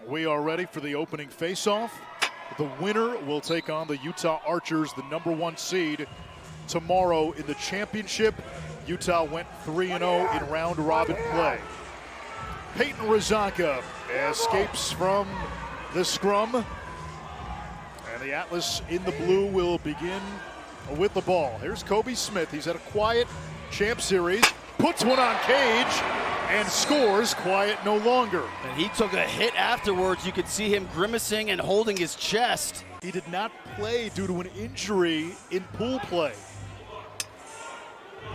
We are ready for the opening face-off. The winner will take on the Utah Archers, the #1 seed, tomorrow in the championship. Utah went 3-0 in round-robin play. Peyton Razanka escapes from the scrum. And the Atlas in the blue will begin with the ball. Here's Kobe Smith. He's had a quiet champ series. Puts one on Cage and scores. Quiet no longer. And he took a hit afterwards. You could see him grimacing and holding his chest. He did not play due to an injury in pool play.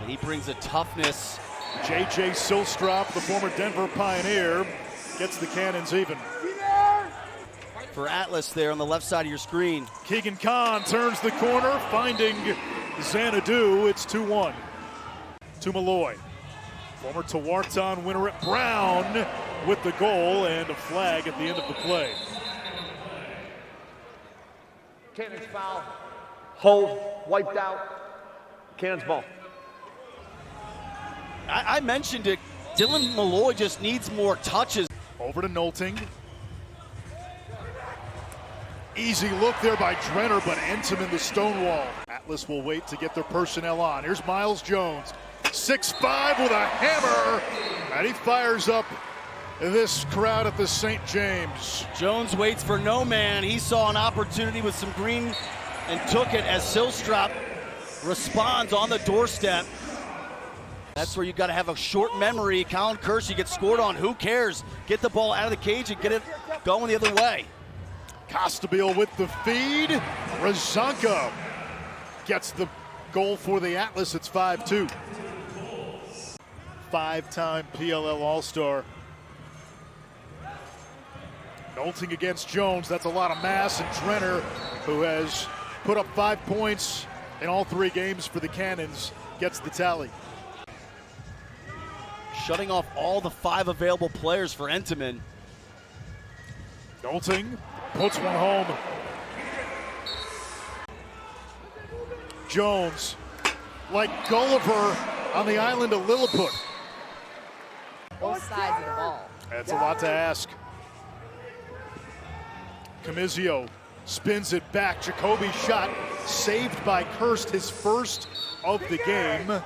And he brings a toughness. J.J. Silstrop, the former Denver Pioneer, gets the Cannons even. For Atlas there on the left side of your screen. Keegan Khan turns the corner, finding Xanadu. It's 2-1 to Malloy. Former Tewaaraton winner at Brown with the goal and a flag at the end of the play. Cannons foul. Hold. Wiped out. Cannons ball. I mentioned it. Dylan Malloy just needs more touches. Over to Nolting. Easy look there by Drenner, but Entenmann the stonewall. Atlas will wait to get their personnel on. Here's Miles Jones. 6'5" with a hammer, and he fires up this crowd at the St. James. Jones waits for no man. He saw an opportunity with some green and took it as Silstrop responds on the doorstep. That's where you got to have a short memory. Colin Kersey gets scored on. Who cares? Get the ball out of the cage and get it going the other way. Costabile with the feed. Razanka gets the goal for the Atlas. It's 5-2. Five-time PLL All-Star. Nolting against Jones. That's a lot of mass. And Drenner, who has put up 5 points in all 3 games for the Cannons, gets the tally. Shutting off all the 5 available players for Entenmann. Nolting puts one home. Jones, like Gulliver on the island of Lilliput. Both sides of the ball. That's a lot to ask. Camizio spins it back. Jacoby's shot saved by Kirst, his first of the game.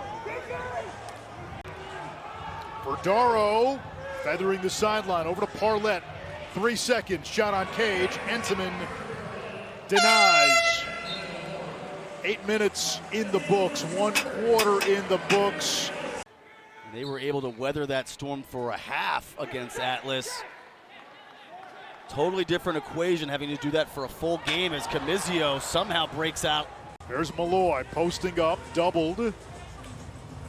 Verdaro feathering the sideline over to Parlett. 3 seconds, shot on Cage. Entenmann denies. 8 minutes in the books, 1 quarter in the books. They were able to weather that storm for a half against Atlas. Totally different equation having to do that for a full game as Camizio somehow breaks out. There's Malloy posting up, doubled.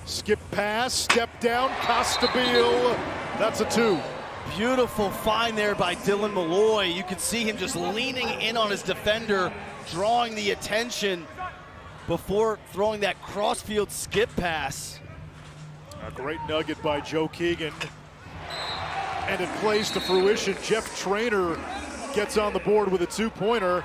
Skip pass, step down, Costabile. That's a 2. Beautiful find there by Dylan Malloy. You can see him just leaning in on his defender, drawing the attention before throwing that crossfield skip pass. A great nugget by Joe Keegan. And it plays to fruition. Jeff Traynor gets on the board with a 2-pointer.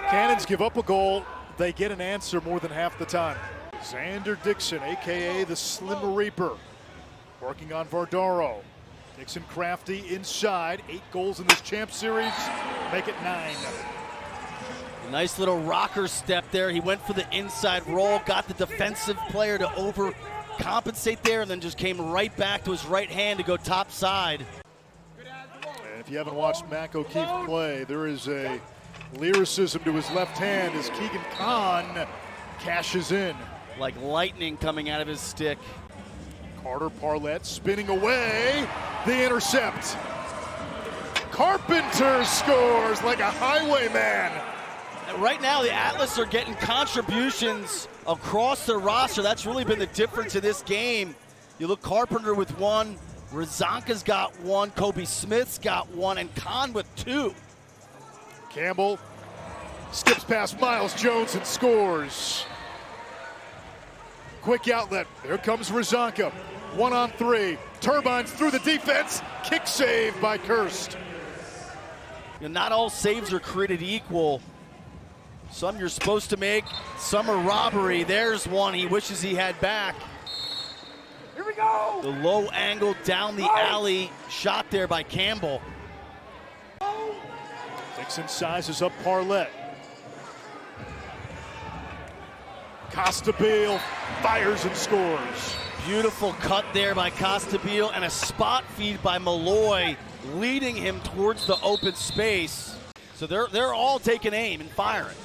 Cannons give up a goal. They get an answer more than half the time. Xander Dixon, a.k.a. the Slim Reaper, working on Verdaro. Dixon crafty inside. 8 goals in this champ series. Make it 9. A nice little rocker step there. He went for the inside roll, got the defensive player to overcompensate there, and then just came right back to his right hand to go top side. And if you haven't watched Mac O'Keefe play, there is a lyricism to his left hand as Keegan Khan cashes in. Like lightning coming out of his stick. Carter Parlett spinning away. The intercept. Carpenter scores like a highwayman. And right now, the Atlas are getting contributions across their roster. That's really been the difference in this game. You look, Carpenter with 1, Razanka's got 1, Kobe Smith's got 1, and Khan with 2. Campbell skips past Miles Jones and scores. Quick outlet. There comes Razanka. 1-on-3. Turbines through the defense. Kick save by Kirst. Not all saves are created equal. Some you're supposed to make, some are robbery. There's one he wishes he had back. Here we go. The low angle down the alley shot there by Campbell. Dixon sizes up Parlett. Costabile fires and scores. Beautiful cut there by Costabile and a spot feed by Malloy, leading him towards the open space. So they're all taking aim and firing.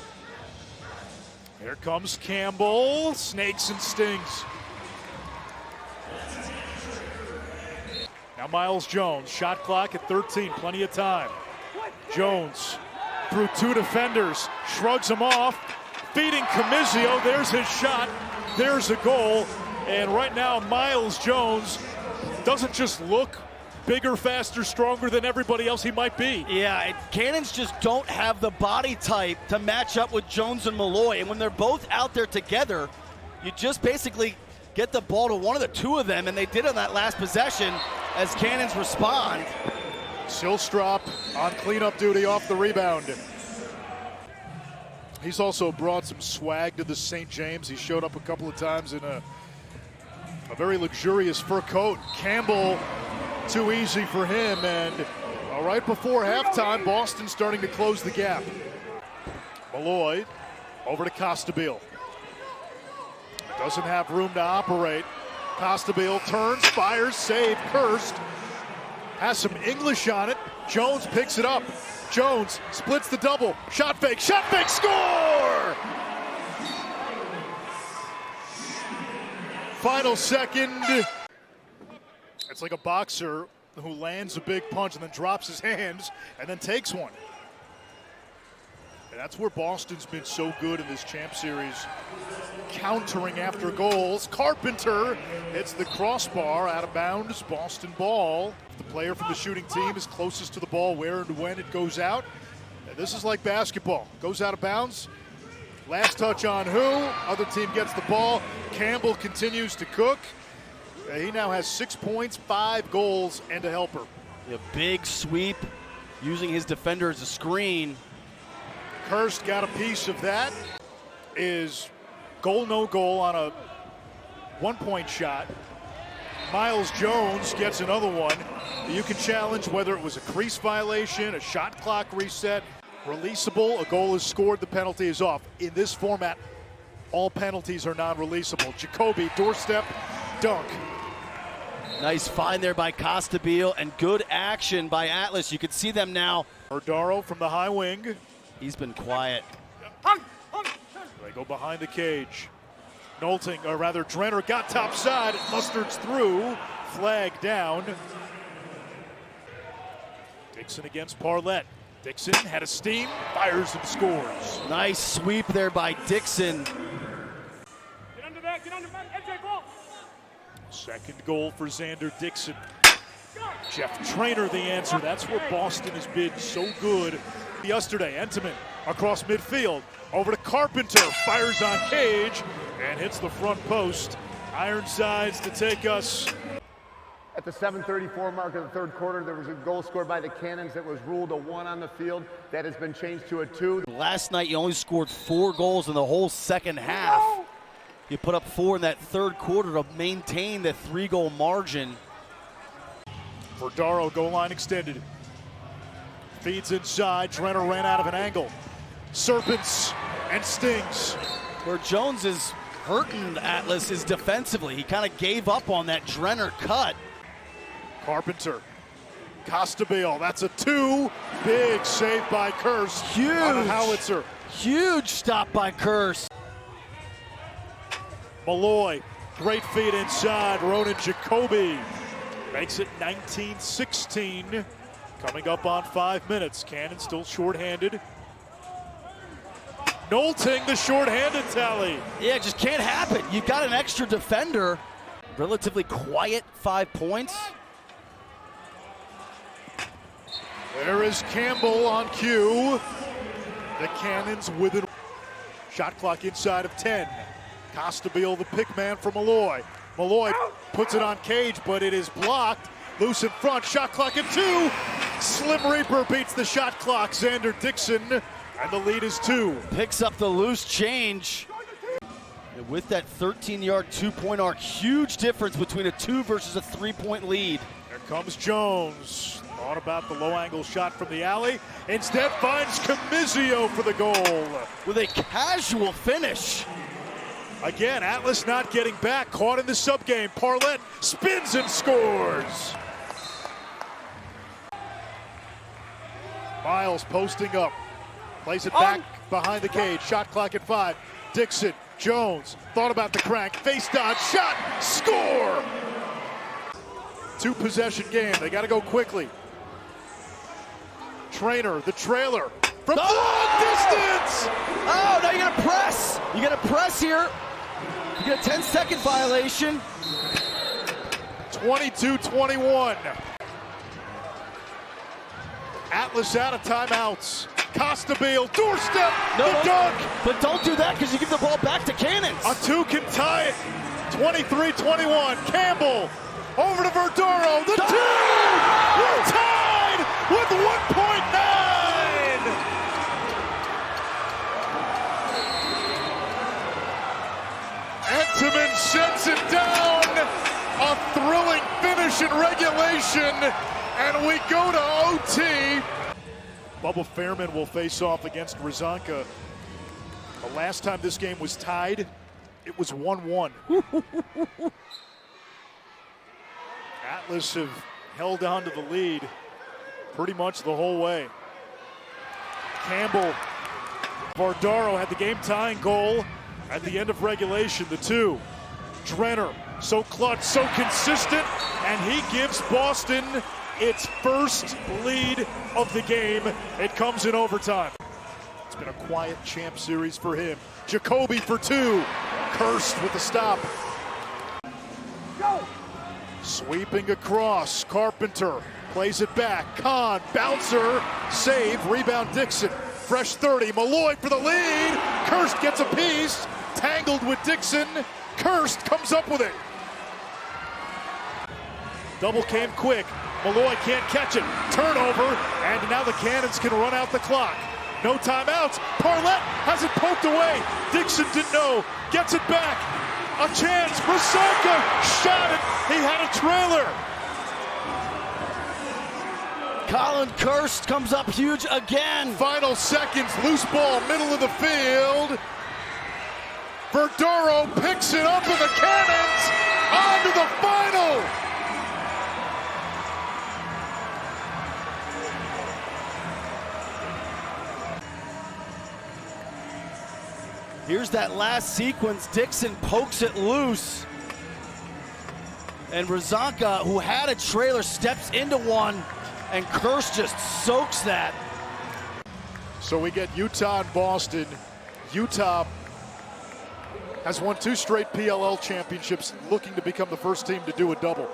Here comes Campbell, snakes and stings. Now Miles Jones, shot clock at 13, plenty of time. Jones through two defenders, shrugs them off, feeding Camizio, there's his shot, there's a goal. And right now Miles Jones doesn't just look bigger, faster, stronger than everybody else he might be. Yeah, Cannons just don't have the body type to match up with Jones and Malloy. And when they're both out there together, you just basically get the ball to one of the two of them, and they did on that last possession as Cannons respond. Silstrop on cleanup duty off the rebound. He's also brought some swag to the St. James. He showed up a couple of times in a very luxurious fur coat. Campbell, too easy for him, and right before halftime, Boston starting to close the gap. Malloy over to Costabile. Doesn't have room to operate. Costabile turns, fires, save, cursed. Has some English on it. Jones picks it up. Jones splits the double. Shot fake, score! Final second. It's like a boxer who lands a big punch and then drops his hands and then takes one. And that's where Boston's been so good in this Champ Series, countering after goals. Carpenter hits the crossbar, out of bounds, Boston ball. The player from the shooting team is closest to the ball where and when it goes out. And this is like basketball. Goes out of bounds. Last touch on who? Other team gets the ball. Campbell continues to cook. He now has 6 points, 5 goals, and a helper. A big sweep, using his defender as a screen. Kirst got a piece of that. Is goal, no goal on a 1-point shot. Miles Jones gets another one. You can challenge whether it was a crease violation, a shot clock reset, releasable, a goal is scored, the penalty is off. In this format, all penalties are non-releasable. Jacoby, doorstep, dunk. Nice find there by Costabile and good action by Atlas. You can see them now. Erdaro from the high wing. He's been quiet. They go behind the cage. Nolting, or rather Drenner got top side, mustards through, flag down. Dixon against Parlett. Dixon had a steam, fires and scores. Nice sweep there by Dixon. Get under that, MJ ball. Second goal for Xander Dixon. Jeff Trainer the answer. That's where Boston has been so good. Yesterday, Entenmann across midfield. Over to Carpenter, fires on Cage, and hits the front post. Ironsides to take us. At the 7:34 mark of the third quarter, there was a goal scored by the Cannons that was ruled a 1 on the field. That has been changed to a 2. Last night, you only scored 4 goals in the whole second half. You put up 4 in that third quarter to maintain the 3-goal margin. Verdaro, goal line extended. Feeds inside, Drenner ran out of an angle. Serpents and stings. Where Jones is hurting Atlas is defensively. He kind of gave up on that Drenner cut. Carpenter, Costabile, that's a 2. Big save by Kirst. Huge. On a howitzer. Huge stop by Kirst. Malloy, great feed inside. Ronan Jacoby makes it 19-16. Coming up on 5 minutes. Cannon still shorthanded. Nolting the shorthanded tally. Yeah, it just can't happen. You got an extra defender. Relatively quiet 5 points. There is Campbell on cue. The Cannons with it. Shot clock inside of 10. Costabile, the pick man for Malloy. Malloy puts it on Cage, but it is blocked. Loose in front, shot clock at 2. Slim Reaper beats the shot clock. Xander Dixon, and the lead is 2. Picks up the loose change. And with that 13-yard 2-point arc, huge difference between a 2 versus a 3-point lead. There Comes Jones. Thought about the low angle shot from the alley. Instead finds Camizio for the goal. With a casual finish. Again, Atlas not getting back. Caught in the sub game. Parlett spins and scores. Miles posting up. Plays it back behind the cage. Shot clock at 5. Dixon, Jones, thought about the crank. Face dodge, shot, score! 2 possession game. They got to go quickly. Trainer, the trailer, from long distance! Oh, now you gotta press. You gotta press here. You get a 10-second violation. 22-21. Atlas out of timeouts. Costabile, doorstep, the dunk! But don't do that because you give the ball back to Cannons. A 2 can tie it. 23-21. Campbell over to Verdaro. The 2! We're tied with 1.9! Entenmann sets it down. A thrilling finish in regulation. And we go to OT. Bubba Fairman will face off against Rizanka. The last time this game was tied, it was 1-1. Atlas have held on to the lead pretty much the whole way. Campbell, Verdaro had the game-tying goal at the end of regulation, the 2. Drenner, so clutch, so consistent, and he gives Boston its first lead of the game. It comes in overtime. It's been a quiet champ series for him. Jacoby for 2. Cursed with the stop. Go! Sweeping across. Carpenter plays it back. Kahn, bouncer, save, rebound Dixon. Fresh 30. Malloy for the lead. Kirst gets a piece. Tangled with Dixon. Kirst comes up with it. Double came quick. Malloy can't catch it. Turnover, and now the Cannons can run out the clock. No timeouts. Parlett has it poked away. Dixon didn't know. Gets it back. A chance. Rizanka shot it. He had a trailer. Colin Kirst comes up huge again. Final seconds. Loose ball, middle of the field. Verdaro picks it up, and the Cannons on to the final. Here's that last sequence. Dixon pokes it loose. And Rizanka, who had a trailer, steps into one, and Kirst just soaks that. So we get Utah and Boston. Utah has won 2 straight PLL championships, looking to become the first team to do a double.